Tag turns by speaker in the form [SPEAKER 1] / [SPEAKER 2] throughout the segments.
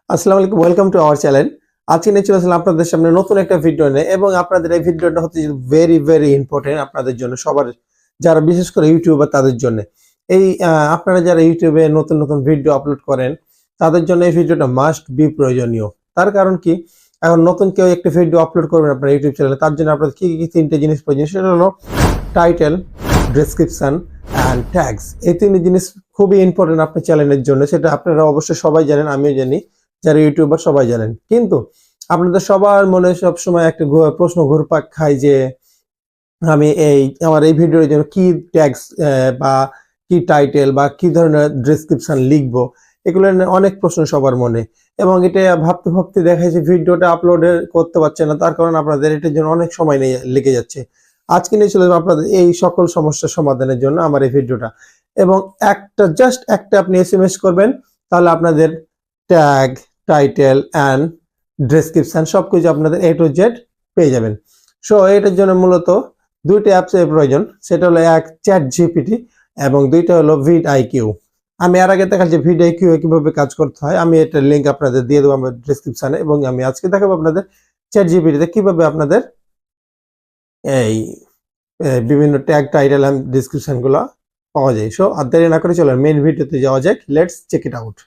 [SPEAKER 1] আসসালামু আলাইকুম, welcome to our channel. আজকে নিয়ে চলে আসলাম আপনাদের সামনে নতুন একটা ভিডিও নিয়ে, এবং আপনাদের এই ভিডিওটা হচ্ছে ভেরি ভেরি ইম্পর্টেন্ট আপনাদের জন্য, সবার, যারা বিশেষ করে ইউটিউবার তাদের জন্য। এই আপনারা যারা ইউটিউবে নতুন নতুন ভিডিও আপলোড করেন তাদের জন্য এই ভিডিওটা মাস্ট বি প্রয়োজনীয়। তার কারণ কি, এখন নতুন কেউ একটা ভিডিও আপলোড করবেন আপনার ইউটিউব চ্যানেলে, তার জন্য আপনাদের কি কি তিনটে জিনিস প্রয়োজন, সেটা হলো টাইটেল, ডেসক্রিপশন অ্যান্ড ট্যাগস। এই তিনটি জিনিস খুবই ইম্পর্টেন্ট আপনার চ্যানেলের জন্য। সেটা আপনারা অবশ্যই সবাই জানেন, আমিও জানি, যারা ইউটিউবার সবাই জানেন। কিন্তু আপনাদের সবার মনে সবসময় একটা প্রশ্ন ঘুরপাক খায় যে আমি আমার এই ভিডিওর জন্য কি ট্যাগস বা কি টাইটেল বা কি ধরনের ডেসক্রিপশন লিখবো, এগুলো নিয়ে অনেক প্রশ্ন সবার মনে। এবং এটা ভাবতে ভাবতে দেখা যাচ্ছে ভিডিওটা আপলোড করতে পারছে না, তার কারণ আপনাদের এটার জন্য অনেক সময় লেগে যাচ্ছে। আজকে নিয়ে চলে যাবো আপনাদের এই সকল সমস্যার সমাধানের জন্য আমার এই ভিডিওটা। এবং জাস্ট একটা আপনি এসএমএস করবেন, তাহলে আপনাদের ট্যাগ, টাইটেল অ্যান্ড ডেসক্রিপশন সবকিছু আপনাদের A to Z পেয়ে যাবেন। সো এটার জন্য মূলত দুইটা অ্যাপসের প্রয়োজন, সেটা হলো এক চ্যাট জিপিটি এবং দুইটা হলো ভিডিআইকিউ। আমি এর আগে দেখাচ্ছি ভিডিআইকিউ কিভাবে কাজ করতে হয়, আমি এটার লিঙ্ক আপনাদের দিয়ে দেবো আমার ডেসক্রিপশনে। এবং আমি আজকে দেখাবো আপনাদের চ্যাট জিপিটিতে কিভাবে আপনাদের এই বিভিন্ন ট্যাগ, টাইটেল এন্ড ডেসক্রিপশন গুলো পাওয়া যায়। সো আর দেরি না করে চলেন মেইন ভিডিওতে যাওয়া যাক, লেটস চেক ইট আউট।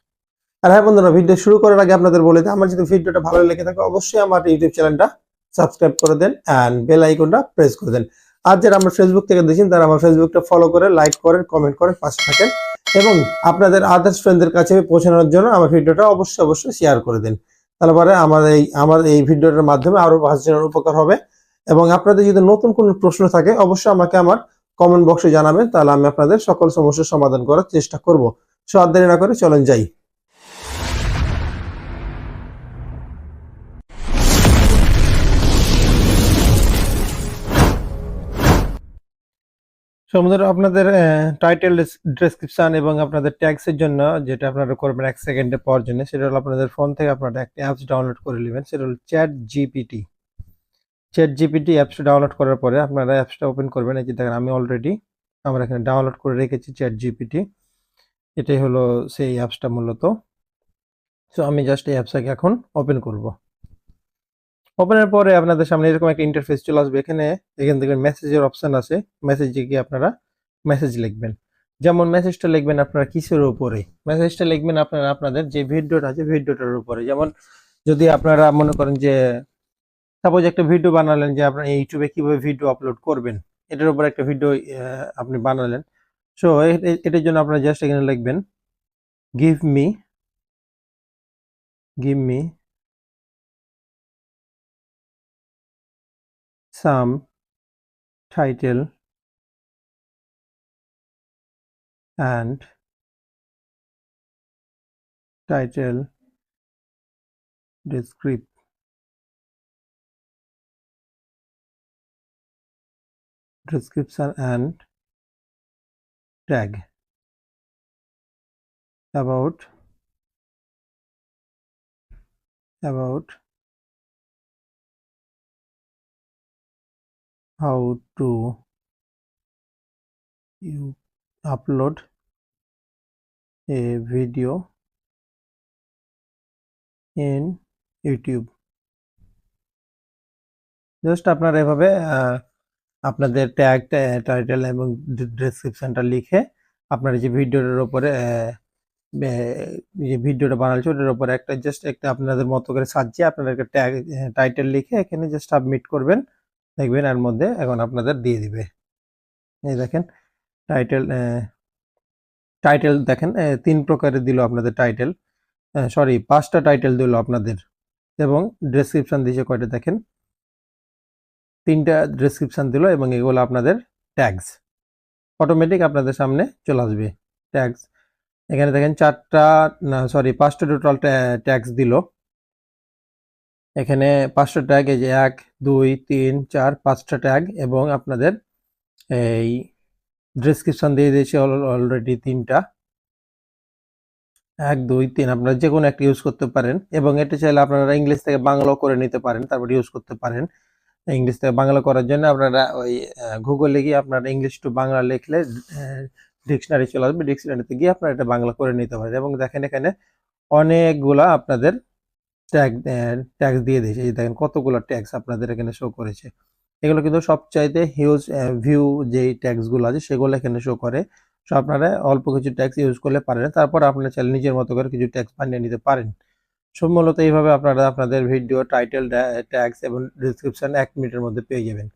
[SPEAKER 1] আর হ্যাঁ বন্ধুরা, ভিডিও শুরু করার আগে আপনাদের বলে দিই, আমার যদি ভিডিওটা ভালো লেগে থাকে অবশ্যই আমার ইউটিউব চ্যানেলটা সাবস্ক্রাইব করে দেন অ্যান্ড বেল আইকনটা প্রেস করে দেন। আর যারা আমার ফেসবুক থেকে দেখছেন তারা আমার ফেসবুকটা ফলো করে, লাইক করেন, কমেন্ট করেন, পাশে থাকেন। এবং আপনাদের আদার্স ফ্রেন্ডদের কাছে পৌঁছানোর জন্য আমার ভিডিওটা অবশ্যই শেয়ার করে দেন। তাহলে পরে আমার এই ভিডিওটার মাধ্যমে আরো 5 জনের উপকার হবে। এবং আপনাদের যদি নতুন কোনো প্রশ্ন থাকে অবশ্যই আমাকে আমার কমেন্ট বক্সে জানাবেন, তাহলে আমি আপনাদের সকল সমস্যার সমাধান করার চেষ্টা করব। সো আর দেরি না করে চলেন যাই। সমুদ্র আপনাদের টাইটেল, ডেসক্রিপশন এবং আপনাদের ট্যাগসের জন্য যেটা আপনারা করবেন 1 সেকেন্ডে পাওয়ার জন্য, সেটা হলো আপনাদের ফোন থেকে আপনারা একটা অ্যাপস ডাউনলোড করে নেবেন, সেটা হলো চ্যাট জিপিটি। চ্যাট জিপিটি অ্যাপসটা ডাউনলোড করার পরে আপনারা অ্যাপসটা ওপেন করবেন। এই যে দেখেন আমি অলরেডি আমার এখানে ডাউনলোড করে রেখেছি চ্যাট জিপিটি। এটাই হলো সেই অ্যাপসটা মূলত। সো আমি জাস্ট এই অ্যাপসটাকে এখন ওপেন করব। ওপেনের পরে আপনাদের সামনে এরকম একটা ইন্টারফেস চলে আসবে। এখান থেকে মেসেজের অপশন আছে, মেসেজে গিয়ে আপনারা মেসেজ লিখবেন। যেমন মেসেজটা লিখবেন আপনারা কিসের উপরে, মেসেজটা লিখবেন আপনারা আপনাদের যে ভিডিওটা আছে ভিডিওটার উপরে। যেমন যদি আপনারা মনে করেন যে সাপোজ একটা ভিডিও বানালেন যে আপনারা ইউটিউবে কিভাবে ভিডিও আপলোড করবেন, এটার উপর একটা ভিডিও আপনি বানালেন। সো এটার জন্য আপনারা জাস্ট এখানে লিখবেন give me some title and title, description and tag about how to you upload a video in YouTube। Just আপনারা এভাবে আপনাদের ট্যাগ, টাইটেল এবং ডেসক্রিপশনটা লিখে আপনারা যে ভিডিওটার উপরে যে ভিডিওটা বানাচ্ছি ওটার উপরে একটা আপনাদের মতো করে সাজিয়ে আপনারা একটা ট্যাগ, টাইটেল লিখে এখানে জাস্ট সাবমিট করবেন। দেখবেন এর মধ্যে এখন আপনাদের দিয়ে দিবে। এই দেখেন টাইটেল দেখেন 3 প্রকারের দিল আপনাদের টাইটেল, সরি 5টা টাইটেল দিল আপনাদের। এবং ডেসক্রিপশন দিয়েছে কয়টা দেখেন, 3টা ডেসক্রিপশন দিল। এবং এগুলো আপনাদের ট্যাগস অটোমেটিক আপনাদের সামনে চলে আসবে। ট্যাগস এখানে দেখেন 5টা টোটাল ট্যাগস দিল। এখানে 5টা ট্যাগ, এই যে 1 2 3 4 5টা ট্যাগ। এবং আপনাদের এই ডেসক্রিপশন দিয়ে দিয়েছে অলরেডি 3টা, 1 2 3। আপনারা যে কোনো একটা ইউজ করতে পারেন। এবং এটা চাইলে আপনারা ইংলিশ থেকে বাংলাও করে নিতে পারেন, তারপর ইউজ করতে পারেন। ইংলিশ থেকে বাংলা করার জন্য আপনারা ওই গুগলে গিয়ে আপনারা ইংলিশ টু বাংলা লিখলে ডিকশনারি চলে আসবে, ডিকশনারিতে গিয়ে আপনারা এটা বাংলা করে নিতে পারেন। এবং দেখেন এখানে অনেকগুলা আপনাদের ট্যাক্স দিয়ে দিয়েছে। এই দেখেন কতগুলো ট্যাক্স আপনাদের এখানে শো করেছে। এগুলো কিন্তু সবচাইতে হিউজ ভিউ যেই ট্যাক্সগুলো আছে সেগুলো এখানে শো করে। সো আপনারা অল্প কিছু ট্যাক্স ইউজ করলে পারেন। তারপর আপনারা চাইলে নিজের মতো করে কিছু ট্যাক্স বানিয়ে নিতে পারেন। সো মূলত এইভাবে আপনারা আপনাদের ভিডিও টাইটেল ট্যাক্স এবং ডেসক্রিপশন 1 মিনিটের মধ্যে পেয়ে যাবেন।